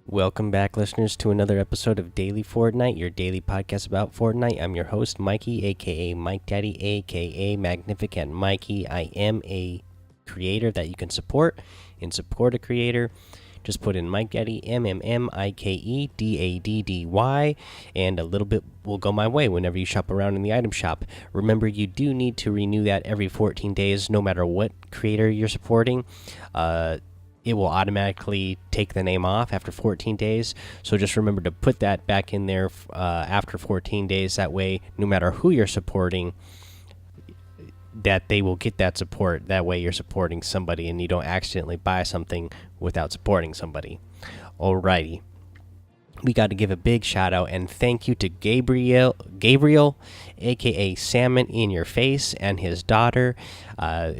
Welcome back, listeners, to another episode of Daily Fortnite, your daily podcast about Fortnite. I'm your host, Mikey, aka Mike Daddy, aka Magnificent Mikey. I am a creator that you can support. And support a creator, just put in Mike Daddy, MMMikeDaddy, and a little bit will go my way whenever you shop around in the item shop. Remember, you do need to renew that every 14 days, no matter what creator you're supporting. It will automatically take the name off after 14 days. So just remember to put that back in there after 14 days. That way, no matter who you're supporting, that they will get that support. That way, you're supporting somebody and you don't accidentally buy something without supporting somebody. Alrighty. We got to give a big shout out and thank you to Gabriel, aka Salmon in Your Face, and his daughter,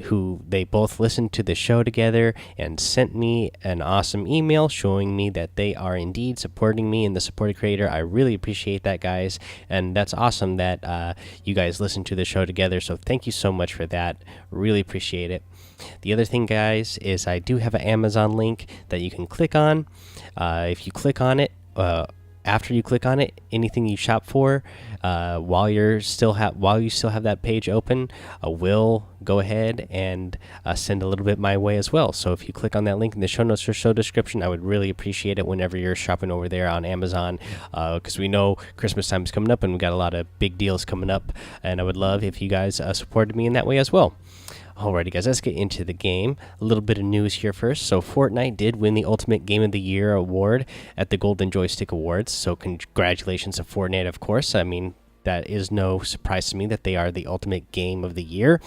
who they both listened to the show together and sent me an awesome email showing me that they are indeed supporting me in the supported creator. I really appreciate that, guys, and that's awesome that you guys listen to the show together. So thank you so much for that. Really appreciate it. The other thing, guys, is I do have an Amazon link that you can click on. If you click on it, after you click on it, anything you shop for, while you still have that page open, will go ahead and send a little bit my way as well. So if you click on that link in the show notes or show description, I would really appreciate it whenever you're shopping over there on Amazon, because we know Christmas time is coming up and we got a lot of big deals coming up, and I would love if you guys supported me in that way as well. Alrighty, guys, let's get into the game. A little bit of news here first. So, Fortnite did win the Ultimate Game of the Year award at the Golden Joystick Awards. So, congratulations to Fortnite, of course. I mean, that is no surprise to me that they are the Ultimate Game of the Year.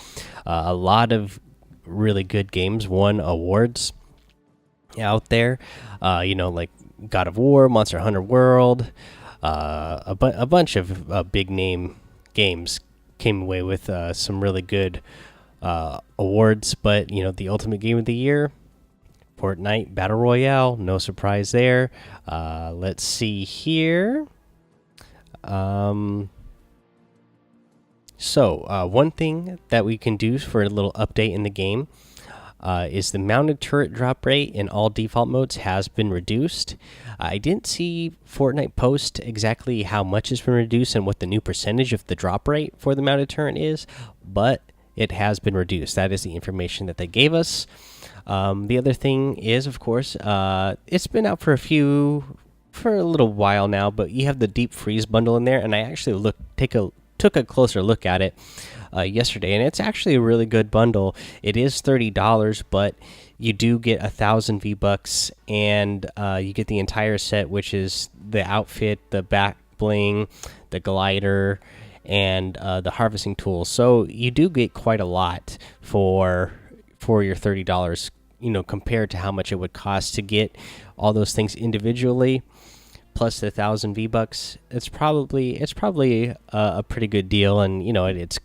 A lot of really good games won awards out there. Like God of War, Monster Hunter World, a bunch of big name games came away with some really good awards, but the Ultimate Game of the Year, Fortnite Battle Royale, no surprise there. Let's see here. One thing that we can do for a little update in the game is the mounted turret drop rate in all default modes has been reduced. I didn't see Fortnite post exactly how much has been reduced and what the new percentage of the drop rate for the mounted turret is, but it has been reduced. That is the information that they gave us. The other thing is, of course, it's been out for a little while now, but you have the Deep Freeze bundle in there, and I actually took a closer look at it yesterday, and it's actually a really good bundle. It is $30, but you do get 1,000 V-Bucks, and you get the entire set, which is the outfit, the back bling, the glider, and the harvesting tools. So you do get quite a lot for your $30, compared to how much it would cost to get all those things individually, plus the 1,000 V-Bucks. It's probably a pretty good deal, and it's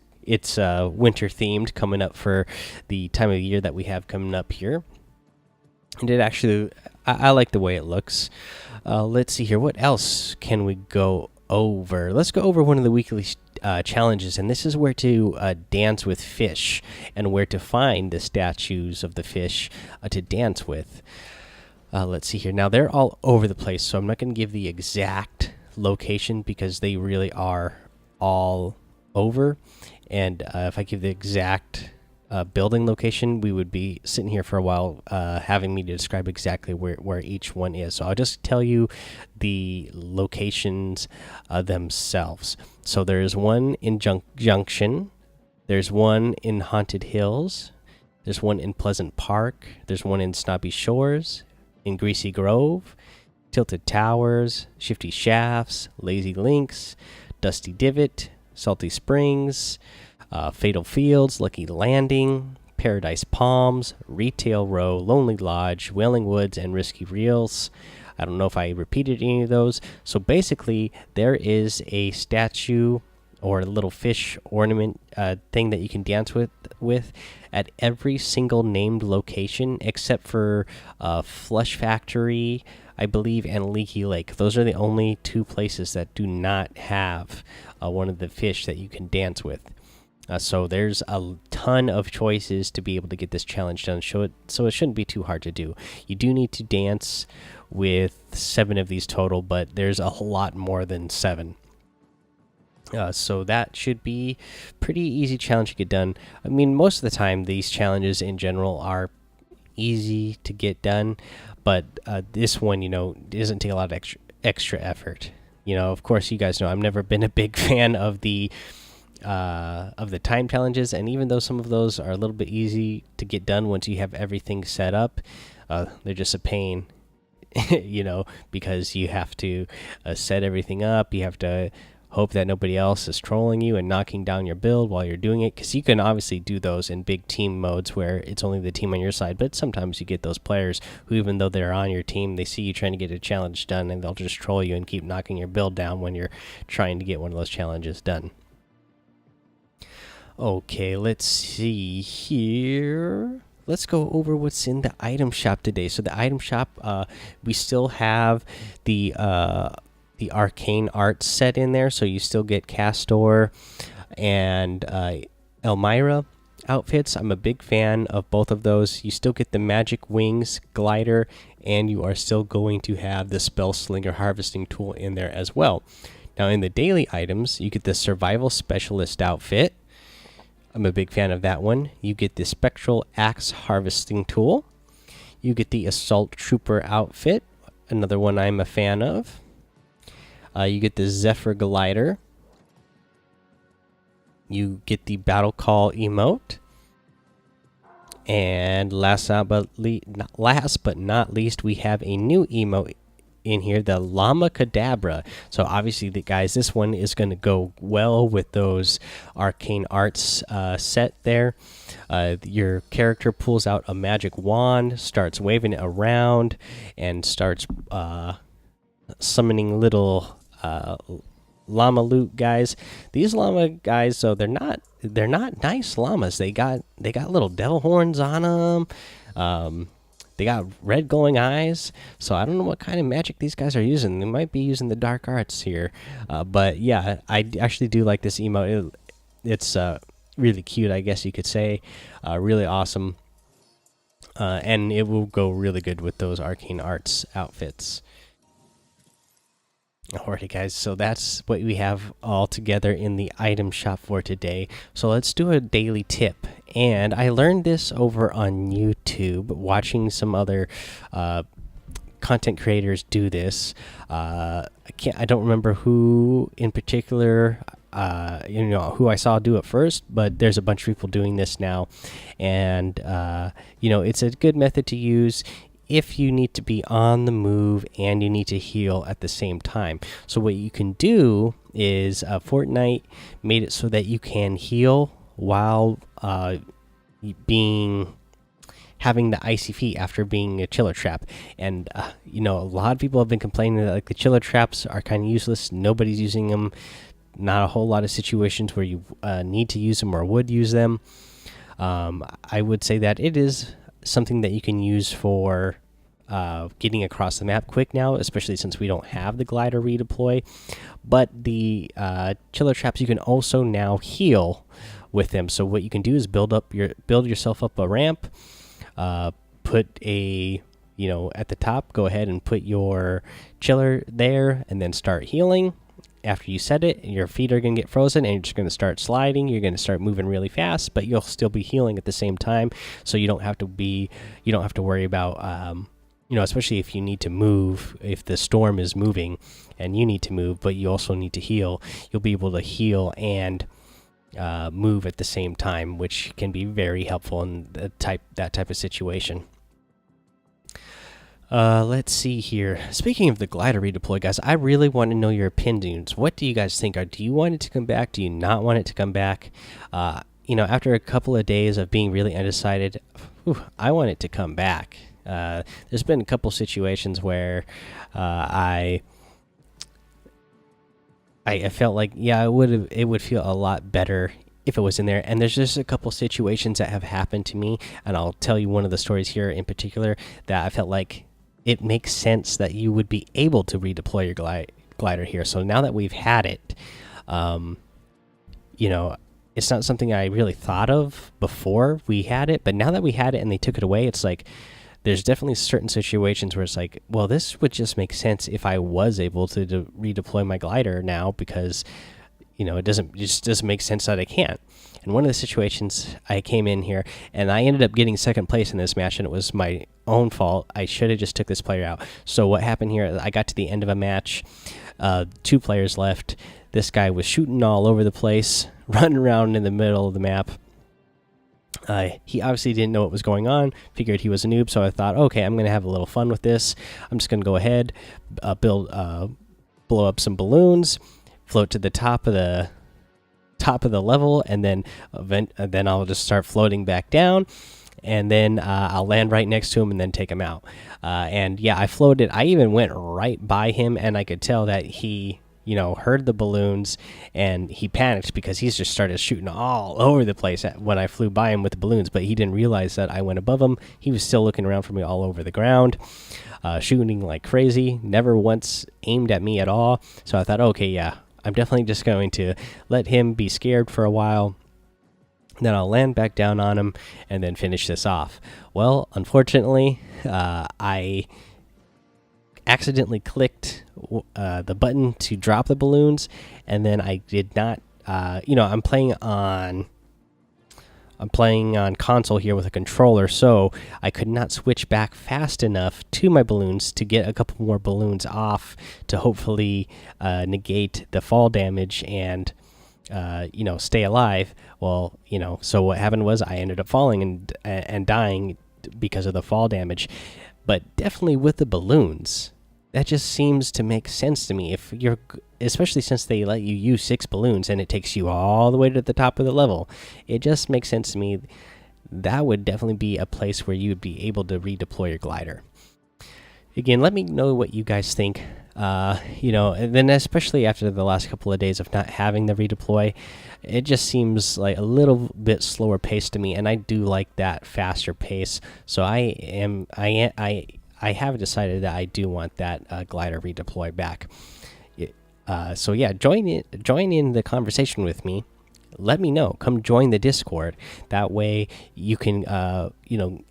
winter themed, coming up for the time of year that we have coming up here. And it actually, I like the way it looks. Let's see here, what else can we go over? Let's go over one of the weekly challenges, and this is where to dance with fish and where to find the statues of the fish to dance with. Let's see here. Now, they're all over the place, so I'm not going to give the exact location because they really are all over. And if I give the exact building location, we would be sitting here for a while having me to describe exactly where each one is. So I'll just tell you the locations themselves. So there's one in Junction, there's one in Haunted Hills, there's one in Pleasant Park, there's one in Snobby Shores, in Greasy Grove, Tilted Towers, Shifty Shafts, Lazy Links, Dusty Divot, Salty Springs, Fatal Fields, Lucky Landing, Paradise Palms, Retail Row, Lonely Lodge, Wailing Woods, and Risky Reels. I don't know if I repeated any of those. So basically, there is a statue or a little fish ornament thing that you can dance with at every single named location except for Flush Factory, I believe, and Leaky Lake. Those are the only two places that do not have one of the fish that you can dance with. So there's a ton of choices to be able to get this challenge done. So it shouldn't be too hard to do. You do need to dance with 7 of these total, but there's a whole lot more than 7. So that should be pretty easy challenge to get done. I mean, most of the time these challenges in general are easy to get done, but this one, doesn't take a lot of extra effort. Of course, you guys know I've never been a big fan of the time challenges, and even though some of those are a little bit easy to get done once you have everything set up, they're just a pain. Because you have to set everything up. You have to hope that nobody else is trolling you and knocking down your build while you're doing it, because you can obviously do those in big team modes where it's only the team on your side, but sometimes you get those players who, even though they're on your team, they see you trying to get a challenge done and they'll just troll you and keep knocking your build down when you're trying to get one of those challenges done. Okay, let's see here. Let's go over what's in the item shop today. So the item shop, we still have the arcane art set in there, so you still get Castor and Elmira outfits. I'm a big fan of both of those. You still get the magic wings glider, and you are still going to have the spell slinger harvesting tool in there as well. Now in the daily items, you get the survival specialist outfit. I'm a big fan of that one. You get the spectral axe harvesting tool. You get the assault trooper outfit, another one I'm a fan of. You get the Zephyr glider. You get the battle call emote. And last but not least, we have a new emote in here, the Llama Cadabra. So obviously, guys, this one is going to go well with those arcane arts set there. Your character pulls out a magic wand, starts waving it around, and starts summoning little llama loot guys. These llama guys, so they're not nice llamas. They got little devil horns on them. They got red glowing eyes. So I don't know what kind of magic these guys are using. They might be using the dark arts here. But yeah, I actually do like this emote. It's really cute, I guess you could say. Really awesome. And it will go really good with those arcane arts outfits. Alrighty, guys, so that's what we have all together in the item shop for today. So let's do a daily tip. And I learned this over on YouTube, watching some other content creators do this. I don't remember who in particular, who I saw do it first, but there's a bunch of people doing this now, and it's a good method to use if you need to be on the move and you need to heal at the same time. So what you can do is Fortnite made it so that you can heal while having the icy feet after being a chiller trap. And a lot of people have been complaining that the chiller traps are kind of useless. Nobody's using them. Not a whole lot of situations where you need to use them or would use them. I would say that it is something that you can use for getting across the map quick now, especially since we don't have the glider redeploy. But the chiller traps, you can also now heal with them. So what you can do is build yourself up a ramp, put a at the top, go ahead and put your chiller there, and then start healing. After you set it, your feet are going to get frozen and you're just going to start sliding. You're going to start moving really fast, but you'll still be healing at the same time. So you don't have to worry about, especially if you need to move, if the storm is moving and you need to move, but you also need to heal, you'll be able to heal and move at the same time, which can be very helpful in that type of situation. Let's see here. Speaking of the glider redeploy, guys, I really want to know your opinions. What do you guys think? Do you want it to come back? Do you not want it to come back? After a couple of days of being really undecided, I want it to come back. There's been a couple situations where I felt like, it would feel a lot better if it was in there. And there's just a couple situations that have happened to me, and I'll tell you one of the stories here in particular that I felt like it makes sense that you would be able to redeploy your glider here. So now that we've had it, it's not something I really thought of before we had it, but now that we had it and they took it away, it's like there's definitely certain situations where it's like, well, this would just make sense if I was able to redeploy my glider now, because it just doesn't make sense that I can't. And one of the situations, I came in here and I ended up getting second place in this match, and it was my own fault. I should have just took this player out. So what happened here, I got to the end of a match, 2 players left. This guy was shooting all over the place, running around in the middle of the map. He obviously didn't know what was going on, figured he was a noob, so I thought, okay, I'm going to have a little fun with this. I'm just going to go ahead, blow up some balloons, float to the top of the level, and then I'll just start floating back down, and then I'll land right next to him and then take him out. And yeah, I floated. I even went right by him, and I could tell that he heard the balloons and he panicked because he's just started shooting all over the place when I flew by him with the balloons, but he didn't realize that I went above him. He was still looking around for me all over the ground, shooting like crazy, never once aimed at me at all. So I thought, okay, yeah, I'm definitely just going to let him be scared for a while. Then I'll land back down on him and then finish this off. Well, unfortunately, I accidentally clicked the button to drop the balloons, and then I did not. I'm playing on console here with a controller, so I could not switch back fast enough to my balloons to get a couple more balloons off to hopefully negate the fall damage and stay alive. Well, so what happened was I ended up falling and dying because of the fall damage. But definitely with the balloons, that just seems to make sense to me. Especially since they let you use 6 balloons and it takes you all the way to the top of the level, it just makes sense to me. That would definitely be a place where you would be able to redeploy your glider. Again, let me know what you guys think. And then especially after the last couple of days of not having the redeploy, it just seems like a little bit slower pace to me, and I do like that faster pace. So I have decided that I do want that glider redeploy back. So yeah, join in the conversation with me. Let me know. Come join the Discord. That way you can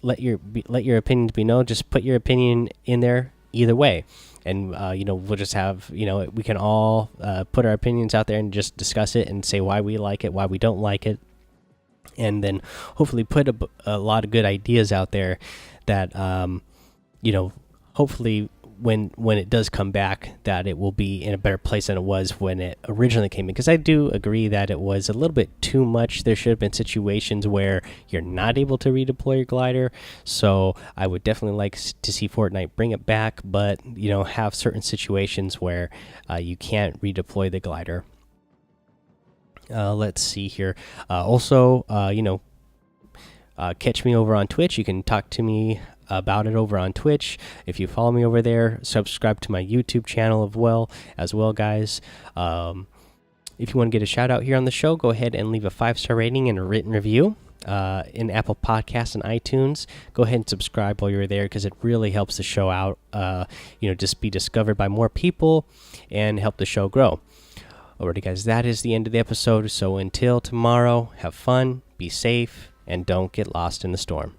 let your opinions be known. Just put your opinion in there either way, and we'll just have we can all put our opinions out there and just discuss it and say why we like it, why we don't like it, and then hopefully put a lot of good ideas out there that hopefully when it does come back, that it will be in a better place than it was when it originally came in. Because I do agree that it was a little bit too much. There should have been situations where you're not able to redeploy your glider. So I would definitely like to see Fortnite bring it back, but have certain situations where you can't redeploy the glider. Let's see here. Also, catch me over on Twitch. You can talk to me about it over on Twitch. If you follow me over there, subscribe to my YouTube channel as well, guys. If you want to get a shout out here on the show, go ahead and leave a 5-star rating and a written review in Apple Podcasts and iTunes. Go ahead and subscribe while you're there, because it really helps the show out. Just be discovered by more people and help the show grow. Alrighty, guys, that is the end of the episode. So until tomorrow, have fun, be safe, and don't get lost in the storm.